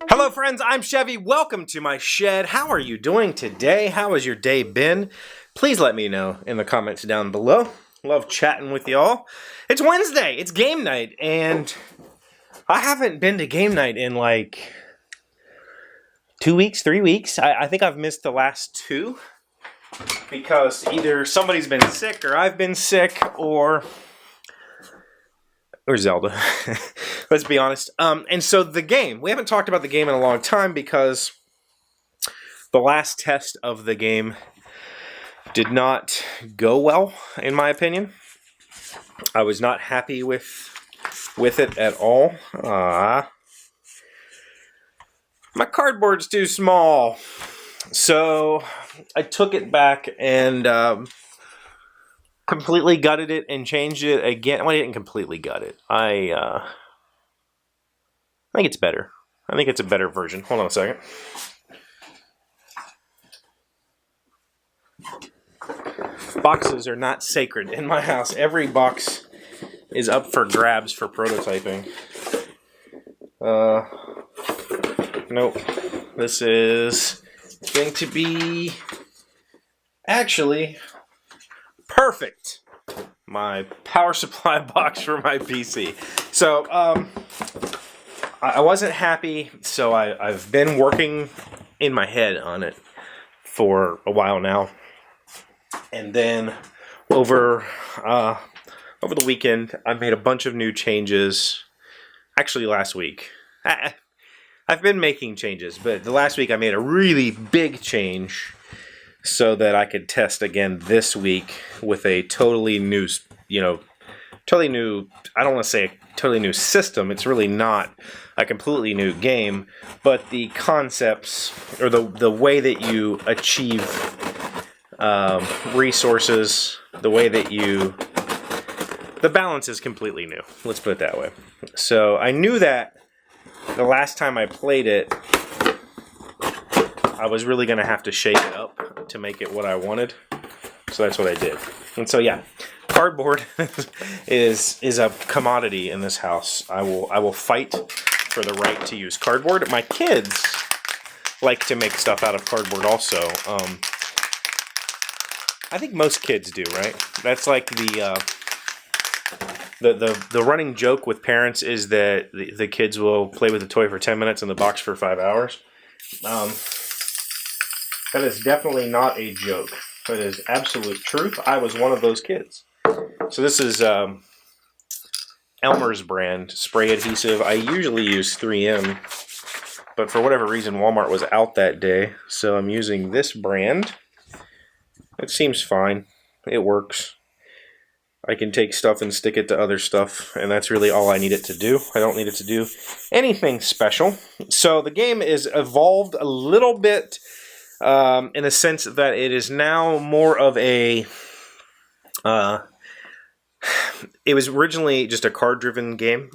Hello friends, I'm Chevy. Welcome to my shed. How are you doing today? How has your day been? Please let me know in the comments down below. Love chatting with y'all. It's Wednesday, it's game night, and I haven't been to game night in like 2 weeks, 3 weeks. I think I've missed the last two because either somebody's been sick or I've been sick or Zelda. Let's be honest. And so the game, we haven't talked about the game in a long time because the last test of the game did not go well, in my opinion. I was not happy with it at all. My cardboard's too small. So I took it back and completely gutted it and changed it again. Well, I didn't completely gut it. I think it's better. I think it's a better version. Hold on a second. Boxes are not sacred in my house. Every box is up for grabs for prototyping. Nope. This is going to be actually perfect. My power supply box for my PC. So, I wasn't happy, so I've been working in my head on it for a while now. And then over the weekend, I made a bunch of new changes. Actually, last week. I've been making changes, but the last week I made a really big change so that I could test again this week with a totally new, I don't want to say a totally new system. It's really not a completely new game, but the concepts or the way that you achieve resources, the balance is completely new. Let's put it that way. So I knew that the last time I played it, I was really going to have to shake it up to make it what I wanted. So that's what I did. And so yeah, cardboard is a commodity in this house. I will fight for the right to use cardboard. My kids like to make stuff out of cardboard also. I think most kids do, right? That's like the running joke with parents is that the kids will play with the toy for 10 minutes and the box for 5 hours. That is definitely not a joke. That is absolute truth. I was one of those kids. So this is Elmer's brand spray adhesive. I usually use 3M, but for whatever reason Walmart was out that day, so I'm using this brand. It seems fine. It works. I can take stuff and stick it to other stuff, and that's really all I need it to do. I don't need it to do anything special. So the game is evolved a little bit in the sense that it is now more of a... it was originally just a card-driven game.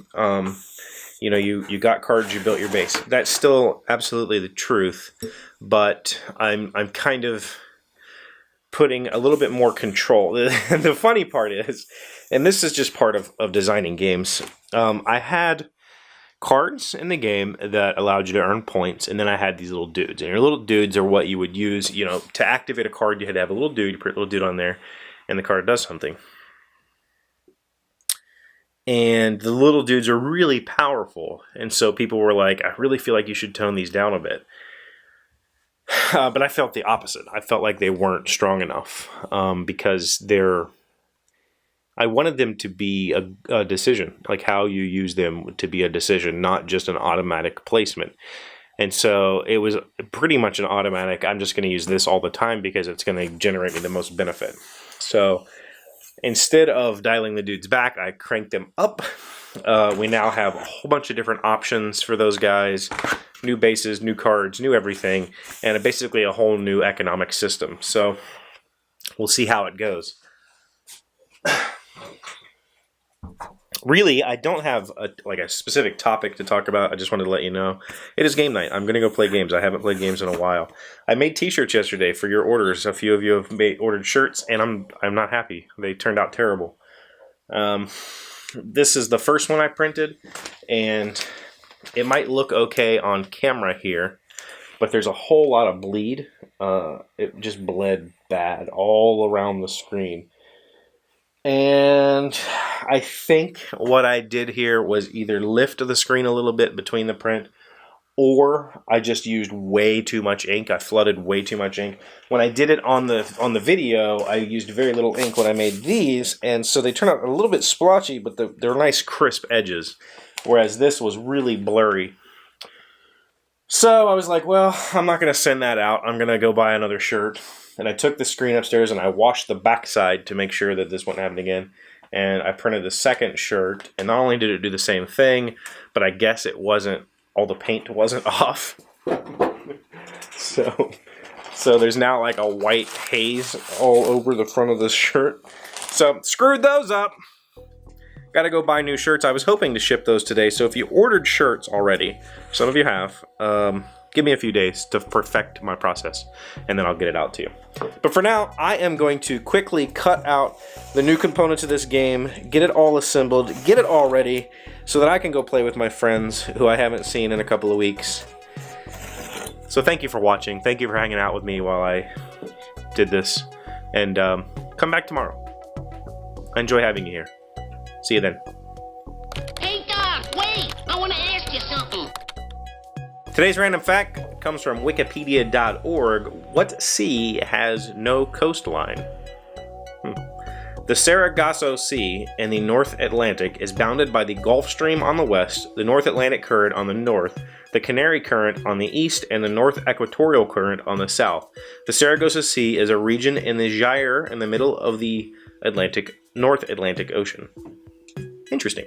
You got cards, you built your base. That's still absolutely the truth, but I'm kind of putting a little bit more control. The funny part is, and this is just part of designing games, I had cards in the game that allowed you to earn points, and then I had these little dudes. And your little dudes are what you would use, to activate a card, you had to have a little dude, you put a little dude on there, and the card does something. And the little dudes are really powerful, and so people were like, I really feel like you should tone these down a bit. But I felt the opposite. I felt like they weren't strong enough because I wanted them to be a decision, like how you use them to be a decision, not just an automatic placement. And so it was pretty much an automatic, I'm just going to use this all the time because it's going to generate me the most benefit. So instead of dialing the dudes back, I cranked them up. We now have a whole bunch of different options for those guys. New bases, new cards, new everything, and basically a whole new economic system. So we'll see how it goes. really, I don't have a specific topic to talk about. I just wanted to let you know. It is game night. I'm going to go play games. I haven't played games in a while. I made t-shirts yesterday for your orders. A few of you have ordered shirts, and I'm not happy. They turned out terrible. This is the first one I printed, and it might look okay on camera here, but there's a whole lot of bleed. It just bled bad all around the screen. And I think what I did here was either lift the screen a little bit between the print, or I just used way too much ink. I flooded way too much ink. When I did it on the video, I used very little ink when I made these, and so they turn out a little bit splotchy, but they're nice crisp edges, whereas this was really blurry. So I was like, well, I'm not going to send that out. I'm going to go buy another shirt. And I took the screen upstairs and I washed the backside to make sure that this wouldn't happen again. And I printed the second shirt, and not only did it do the same thing, but I guess it wasn't, all the paint wasn't off. So there's now like a white haze all over the front of this shirt. So screwed those up. Got to go buy new shirts. I was hoping to ship those today, so if you ordered shirts already, some of you have, give me a few days to perfect my process, and then I'll get it out to you. But for now, I am going to quickly cut out the new components of this game, get it all assembled, get it all ready, so that I can go play with my friends who I haven't seen in a couple of weeks. So thank you for watching. Thank you for hanging out with me while I did this. And come back tomorrow. I enjoy having you here. See you then. Hey, Doc, wait! I want to ask you something. Today's random fact comes from wikipedia.org. What sea has no coastline? The Sargasso Sea in the North Atlantic is bounded by the Gulf Stream on the west, the North Atlantic Current on the north, the Canary Current on the east, and the North Equatorial Current on the south. The Sargasso Sea is a region in the gyre in the middle of the North Atlantic Ocean. Interesting.